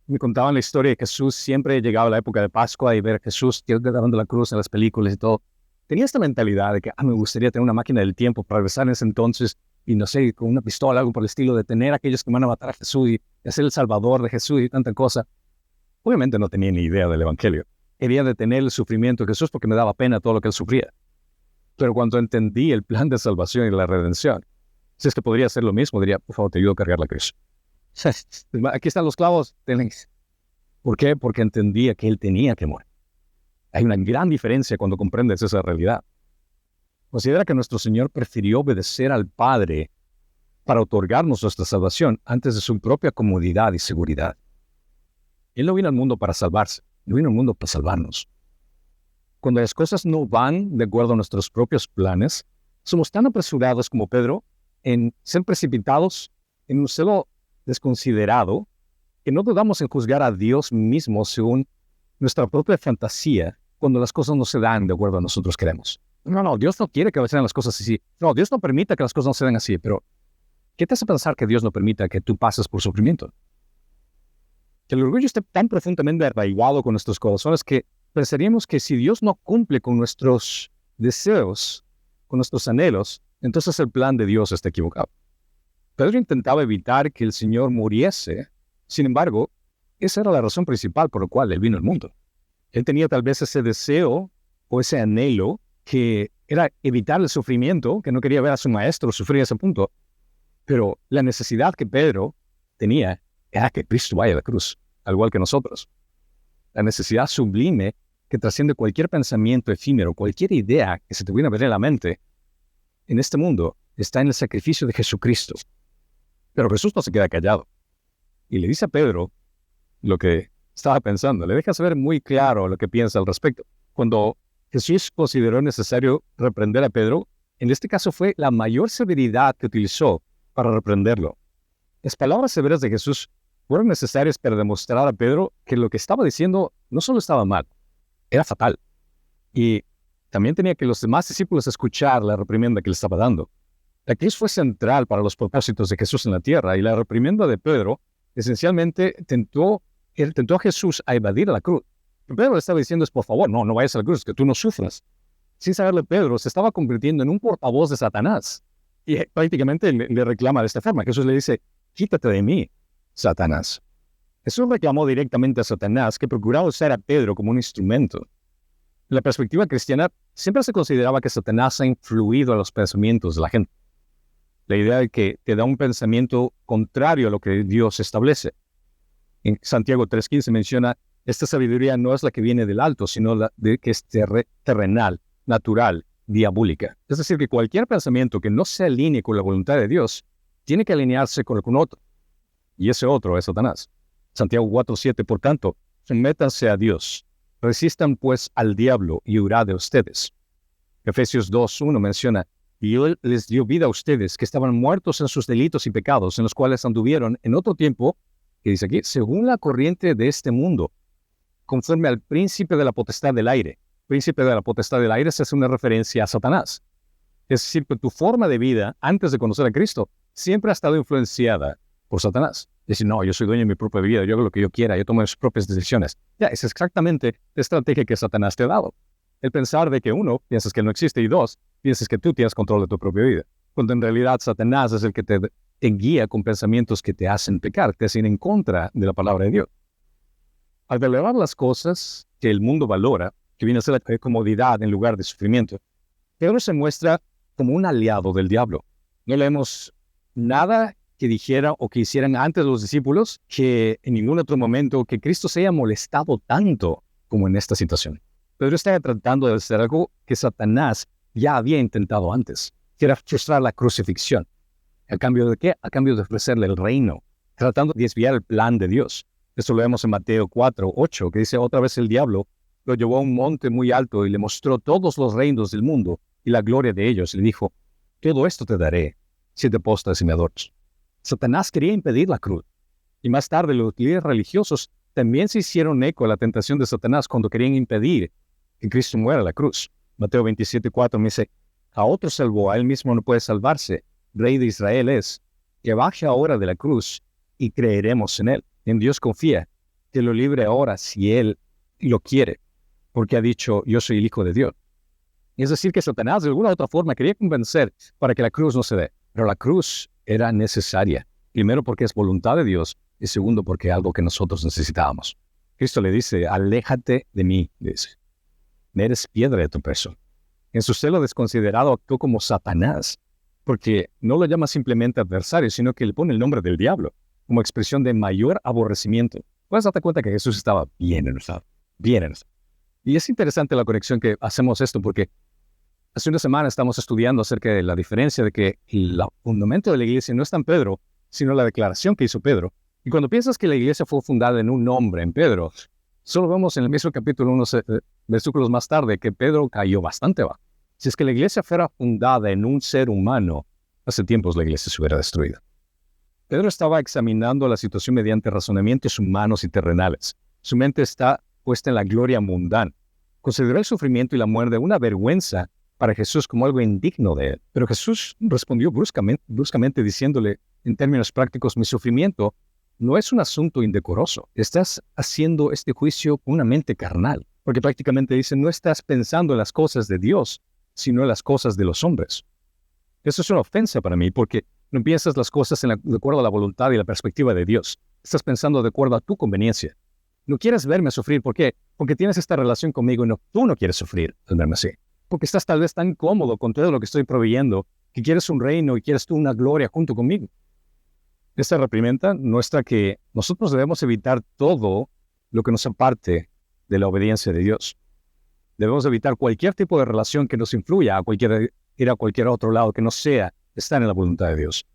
me contaban la historia de Jesús, siempre llegaba la época de Pascua y ver a Jesús dando la cruz en las películas y todo. Tenía esta mentalidad de que me gustaría tener una máquina del tiempo para regresar en ese entonces y no sé, con una pistola, algo por el estilo, detener a aquellos que van a matar a Jesús y ser el salvador de Jesús y tanta cosa. Obviamente no tenía ni idea del Evangelio. Quería detener el sufrimiento de Jesús porque me daba pena todo lo que él sufría. Pero cuando entendí el plan de salvación y la redención, si es que podría hacer lo mismo, diría, por favor, te ayudo a cargar la cruz. Aquí están los clavos. ¿Por qué? Porque entendía que él tenía que morir. Hay una gran diferencia cuando comprendes esa realidad. Considera que nuestro Señor prefirió obedecer al Padre para otorgarnos nuestra salvación antes de su propia comodidad y seguridad. Él no vino al mundo para salvarse, no vino al mundo para salvarnos. Cuando las cosas no van de acuerdo a nuestros propios planes, somos tan apresurados como Pedro en ser precipitados en un celo desconsiderado que no dudamos en juzgar a Dios mismo según nuestra propia fantasía cuando las cosas no se dan de acuerdo a nosotros queremos. No, Dios no quiere que sean las cosas así. No, Dios no permite que las cosas no se den así, pero ¿qué te hace pensar que Dios no permita que tú pases por sufrimiento? Que el orgullo esté tan profundamente arraigado con nuestros corazones que pensaríamos que si Dios no cumple con nuestros deseos, con nuestros anhelos, entonces el plan de Dios está equivocado. Pedro intentaba evitar que el Señor muriese. Sin embargo, Esa era la razón principal por la cual él vino al mundo. Él tenía tal vez ese deseo o ese anhelo que era evitar el sufrimiento, que no quería ver a su maestro sufrir a ese punto. Pero la necesidad que Pedro tenía era que Cristo vaya a la cruz, al igual que nosotros. La necesidad sublime que trasciende cualquier pensamiento efímero, cualquier idea que se te hubiera venir a la mente en este mundo, está en el sacrificio de Jesucristo. Pero Jesús no se queda callado. Y le dice a Pedro lo que estaba pensando. Le deja saber muy claro lo que piensa al respecto. Cuando Jesús consideró necesario reprender a Pedro, en este caso fue la mayor severidad que utilizó para reprenderlo. Las palabras severas de Jesús fueron necesarias para demostrar a Pedro que lo que estaba diciendo no solo estaba mal, era fatal. Y también tenía que los demás discípulos escuchar la reprimenda que le estaba dando. La cruz fue central para los propósitos de Jesús en la tierra, y la reprimenda de Pedro esencialmente tentó a Jesús a evadir a la cruz. Lo que Pedro le estaba diciendo es, por favor, no vayas a la cruz, que tú no sufras. Sin saberle, Pedro se estaba convirtiendo en un portavoz de Satanás. Y prácticamente le reclama de esta forma. Jesús le dice, quítate de mí, Satanás. Jesús reclamó directamente a Satanás, que procuraba usar a Pedro como un instrumento. En la perspectiva cristiana, siempre se consideraba que Satanás ha influido a los pensamientos de la gente. La idea de que te da un pensamiento contrario a lo que Dios establece. En Santiago 3:15 menciona, esta sabiduría no es la que viene del alto, sino la de que es terrenal, natural, diabólica. Es decir, que cualquier pensamiento que no se alinee con la voluntad de Dios, tiene que alinearse con otro. Y ese otro es Satanás. Santiago 4:7, por tanto, sométanse a Dios. Resistan pues al diablo y huirá de ustedes. Efesios 2:1 menciona, y Él les dio vida a ustedes que estaban muertos en sus delitos y pecados, en los cuales anduvieron en otro tiempo, que dice aquí, según la corriente de este mundo, conforme al príncipe de la potestad del aire. Príncipe de la potestad del aire se hace una referencia a Satanás. Es decir, que tu forma de vida, antes de conocer a Cristo, siempre ha estado influenciada por Satanás. Es decir, no, yo soy dueño de mi propia vida, yo hago lo que yo quiera, yo tomo mis propias decisiones. Ya, es exactamente la estrategia que Satanás te ha dado. El pensar de que uno, piensas que no existe, y dos, piensas que tú tienes control de tu propia vida. Cuando en realidad Satanás es el que te guía con pensamientos que te hacen pecar, te hacen en contra de la palabra de Dios. Al valorar las cosas que el mundo valora, que viene a ser la comodidad en lugar de sufrimiento, Pedro se muestra como un aliado del diablo. No leemos nada que dijera o que hicieran antes los discípulos que en ningún otro momento que Cristo se haya molestado tanto como en esta situación. Pedro está tratando de hacer algo que Satanás ya había intentado antes, que era frustrar la crucifixión. ¿A cambio de qué? A cambio de ofrecerle el reino, tratando de desviar el plan de Dios. Esto lo vemos en Mateo 4:8, que dice, otra vez el diablo lo llevó a un monte muy alto y le mostró todos los reinos del mundo y la gloria de ellos. Y le dijo, todo esto te daré si te postras y me adoras. Satanás quería impedir la cruz. Y más tarde los líderes religiosos también se hicieron eco a la tentación de Satanás cuando querían impedir que Cristo muera en la cruz. Mateo 27:4 me dice, a otro salvó, a él mismo no puede salvarse. Rey de Israel es, que baje ahora de la cruz y creeremos en él. En Dios confía, que lo libre ahora si él lo quiere, porque ha dicho, yo soy el Hijo de Dios. Es decir, que Satanás de alguna u otra forma quería convencer para que la cruz no se dé. Pero la cruz era necesaria. Primero porque es voluntad de Dios y segundo porque es algo que nosotros necesitábamos. Cristo le dice, aléjate de mí, dice. Me eres piedra de tropiezo. En su celo desconsiderado actuó como Satanás, porque no lo llama simplemente adversario, sino que le pone el nombre del diablo, como expresión de mayor aborrecimiento. Puedes darte cuenta que Jesús estaba bien enojado, bien enojado. Y es interesante la conexión que hacemos esto, porque hace una semana estamos estudiando acerca de la diferencia de que el fundamento de la iglesia no está en Pedro, sino la declaración que hizo Pedro. Y cuando piensas que la iglesia fue fundada en un hombre, en Pedro, solo vemos en el mismo capítulo, unos versículos más tarde, que Pedro cayó bastante bajo. Si es que la iglesia fuera fundada en un ser humano, hace tiempos la iglesia se hubiera destruido. Pedro estaba examinando la situación mediante razonamientos humanos y terrenales. Su mente está puesta en la gloria mundana. Consideró el sufrimiento y la muerte una vergüenza para Jesús como algo indigno de él. Pero Jesús respondió bruscamente diciéndole, en términos prácticos, mi sufrimiento no es un asunto indecoroso. Estás haciendo este juicio con una mente carnal. Porque prácticamente dice, no estás pensando en las cosas de Dios, sino en las cosas de los hombres. Eso es una ofensa para mí, porque No piensas las cosas de acuerdo a la voluntad y la perspectiva de Dios. Estás pensando de acuerdo a tu conveniencia. No quieres verme sufrir. ¿Por qué? Porque tienes esta relación conmigo y tú no quieres sufrir al verme así. Porque estás tal vez tan cómodo con todo lo que estoy proveyendo que quieres un reino y quieres tú una gloria junto conmigo. Esta reprimenda muestra que nosotros debemos evitar todo lo que nos aparte de la obediencia de Dios. Debemos evitar cualquier tipo de relación que nos influya a ir a cualquier otro lado que no sea estar en la voluntad de Dios.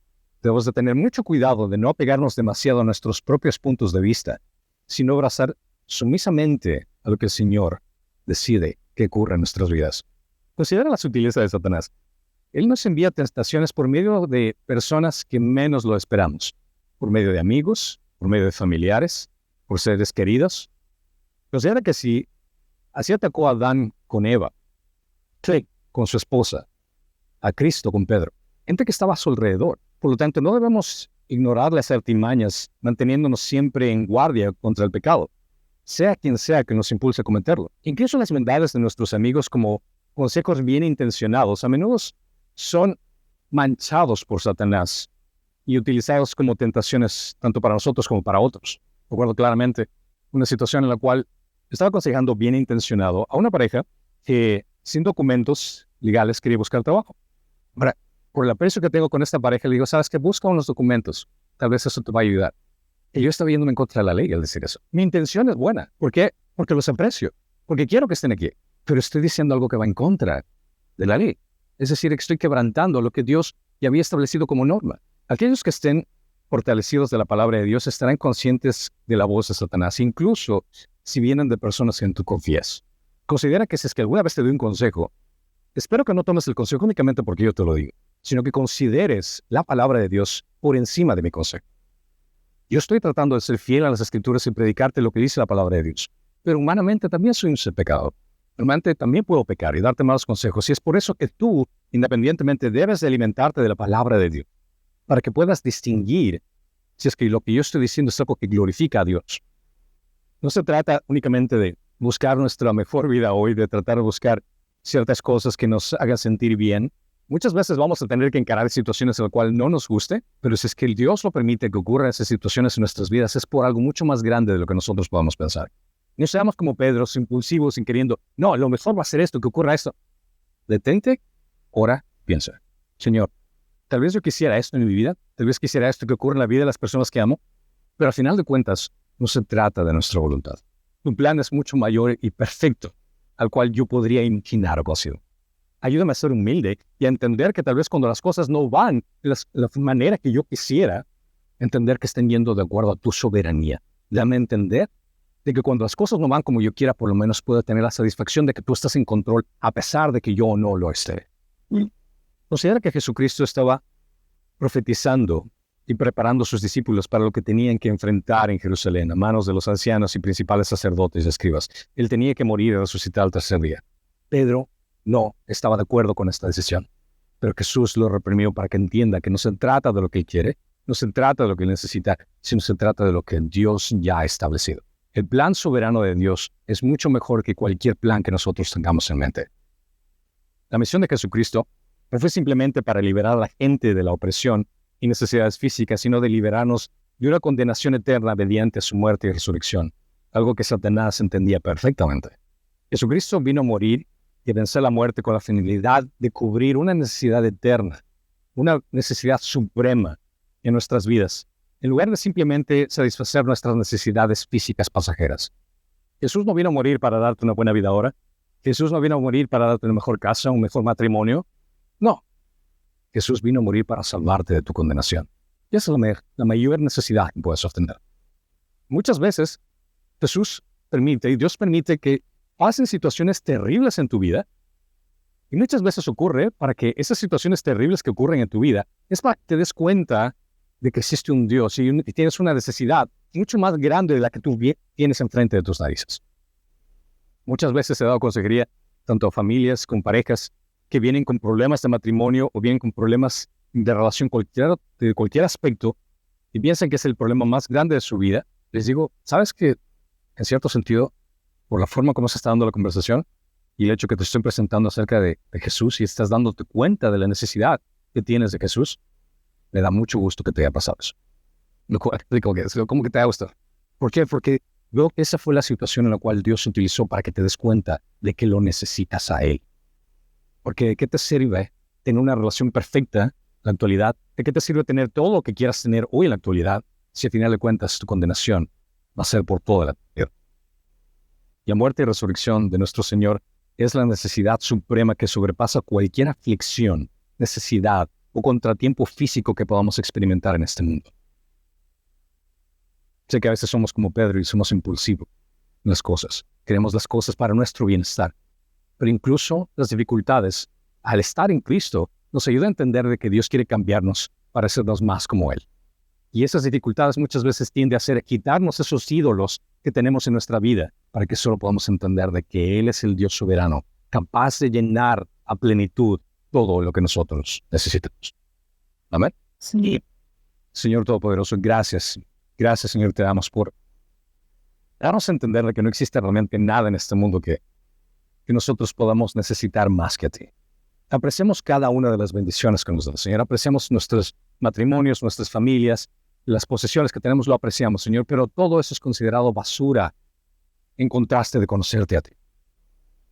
Debemos de tener mucho cuidado de no apegarnos demasiado a nuestros propios puntos de vista, sino abrazar sumisamente a lo que el Señor decide que ocurra en nuestras vidas. Considera la sutileza de Satanás. Él nos envía tentaciones por medio de personas que menos lo esperamos, por medio de amigos, por medio de familiares, por seres queridos. Considera que si así atacó a Adán con Eva, con su esposa, a Cristo con Pedro, gente que estaba a su alrededor. Por lo tanto, no debemos ignorar las artimañas, manteniéndonos siempre en guardia contra el pecado, sea quien sea que nos impulse a cometerlo. Incluso las maldades de nuestros amigos como consejos bien intencionados a menudo son manchados por Satanás y utilizados como tentaciones tanto para nosotros como para otros. Recuerdo claramente una situación en la cual estaba aconsejando bien intencionado a una pareja que sin documentos legales quería buscar trabajo. Ahora, por el aprecio que tengo con esta pareja, le digo, ¿sabes qué? Busca unos documentos. Tal vez eso te va a ayudar. Y yo estaba yéndome en contra de la ley al decir eso. Mi intención es buena. ¿Por qué? Porque los aprecio. Porque quiero que estén aquí. Pero estoy diciendo algo que va en contra de la ley. Es decir, que estoy quebrantando lo que Dios ya había establecido como norma. Aquellos que estén fortalecidos de la palabra de Dios estarán conscientes de la voz de Satanás, incluso si vienen de personas en que tú confías. Considera que si es que alguna vez te doy un consejo, espero que no tomes el consejo únicamente porque yo te lo digo, sino que consideres la palabra de Dios por encima de mi consejo. Yo estoy tratando de ser fiel a las Escrituras y predicarte lo que dice la palabra de Dios, pero humanamente también soy un ser pecador. Humanamente también puedo pecar y darte malos consejos, y es por eso que tú, independientemente, debes de alimentarte de la palabra de Dios, para que puedas distinguir si es que lo que yo estoy diciendo es algo que glorifica a Dios. No se trata únicamente de buscar nuestra mejor vida hoy, de tratar de buscar ciertas cosas que nos hagan sentir bien. Muchas veces vamos a tener que encarar situaciones en las cuales no nos guste, pero si es que el Dios lo permite que ocurran esas situaciones en nuestras vidas, es por algo mucho más grande de lo que nosotros podamos pensar. No seamos como Pedro, impulsivos, sin queriendo, no, lo mejor va a ser esto, que ocurra esto. Detente, ora, piensa. Señor, tal vez yo quisiera esto en mi vida, tal vez quisiera esto que ocurra en la vida de las personas que amo, pero al final de cuentas, no se trata de nuestra voluntad. Tu plan es mucho mayor y perfecto, al cual yo podría imaginar o sido. Ayúdame a ser humilde y a entender que tal vez cuando las cosas no van de la manera que yo quisiera, entender que estén yendo de acuerdo a tu soberanía. Dame a entender de que cuando las cosas no van como yo quiera, por lo menos puedo tener la satisfacción de que tú estás en control, a pesar de que yo no lo esté. Considera que Jesucristo estaba profetizando y preparando a sus discípulos para lo que tenían que enfrentar en Jerusalén, a manos de los ancianos y principales sacerdotes y escribas. Él tenía que morir y resucitar al tercer día. Pedro no estaba de acuerdo con esta decisión, pero Jesús lo reprimió para que entienda que no se trata de lo que él quiere, no se trata de lo que él necesita, sino se trata de lo que Dios ya ha establecido. El plan soberano de Dios es mucho mejor que cualquier plan que nosotros tengamos en mente. La misión de Jesucristo no fue simplemente para liberar a la gente de la opresión y necesidades físicas, sino de liberarnos de una condenación eterna mediante su muerte y resurrección, algo que Satanás entendía perfectamente. Jesucristo vino a morir y a vencer la muerte con la finalidad de cubrir una necesidad eterna, una necesidad suprema en nuestras vidas, en lugar de simplemente satisfacer nuestras necesidades físicas pasajeras. Jesús no vino a morir para darte una buena vida ahora. Jesús no vino a morir para darte una mejor casa, un mejor matrimonio. No. Jesús vino a morir para salvarte de tu condenación. Y esa es la mayor necesidad que puedes obtener. Muchas veces Jesús permite y Dios permite que pasen situaciones terribles en tu vida. Y muchas veces ocurre para que esas situaciones terribles que ocurren en tu vida es para que te des cuenta de que existe un Dios y tienes una necesidad mucho más grande de la que tú tienes enfrente de tus narices. Muchas veces he dado consejería tanto a familias como parejas que vienen con problemas de matrimonio o vienen con problemas de relación de cualquier aspecto y piensan que es el problema más grande de su vida. Les digo, ¿sabes que en cierto sentido, por la forma como se está dando la conversación y el hecho que te estoy presentando acerca de Jesús y estás dándote cuenta de la necesidad que tienes de Jesús, Me da mucho gusto que te haya pasado eso. Lo cual, ¿cómo que te ha gustado? ¿Por qué? Porque veo que esa fue la situación en la cual Dios utilizó para que te des cuenta de que lo necesitas a Él. Porque ¿de qué te sirve tener una relación perfecta en la actualidad? ¿De qué te sirve tener todo lo que quieras tener hoy en la actualidad si al final de cuentas tu condenación va a ser por toda la eternidad? Y la muerte y resurrección de nuestro Señor es la necesidad suprema que sobrepasa cualquier aflicción, necesidad o contratiempo físico que podamos experimentar en este mundo. Sé que a veces somos como Pedro y somos impulsivos en las cosas. Queremos las cosas para nuestro bienestar. Pero incluso las dificultades, al estar en Cristo, nos ayuda a entender de que Dios quiere cambiarnos para hacernos más como Él. Y esas dificultades muchas veces tienden a hacer quitarnos esos ídolos que tenemos en nuestra vida para que solo podamos entender de que Él es el Dios soberano, capaz de llenar a plenitud todo lo que nosotros necesitamos. Amén. Sí. Señor Todopoderoso, gracias. Gracias, Señor, te damos por darnos a entender de que no existe realmente nada en este mundo que nosotros podamos necesitar más que a ti. Apreciamos cada una de las bendiciones que nos da, Señor. Apreciamos nuestros matrimonios, nuestras familias, las posesiones que tenemos, lo apreciamos, Señor, pero todo eso es considerado basura en contraste de conocerte a ti.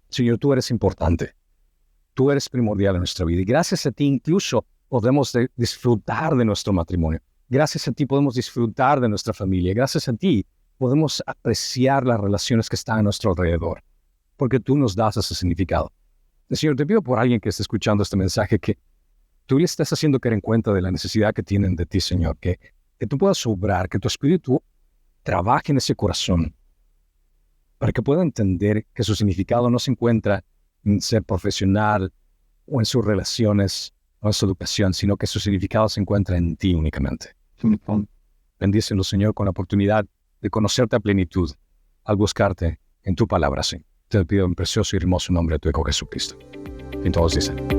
Señor, tú eres importante. Tú eres primordial en nuestra vida y gracias a ti incluso podemos disfrutar de nuestro matrimonio. Gracias a ti podemos disfrutar de nuestra familia. Gracias a ti podemos apreciar las relaciones que están a nuestro alrededor, porque tú nos das ese significado. Señor, te pido por alguien que esté escuchando este mensaje que tú le estés haciendo caer en cuenta de la necesidad que tienen de ti, Señor, que tú puedas obrar, que tu espíritu trabaje en ese corazón para que pueda entender que su significado no se encuentra en ser profesional o en sus relaciones o en su educación, sino que su significado se encuentra en ti únicamente. Bendícelo, Señor, con la oportunidad de conocerte a plenitud al buscarte en tu palabra, sí. Te lo pido en precioso y hermoso nombre de tu Hijo Jesucristo. Y todos dicen...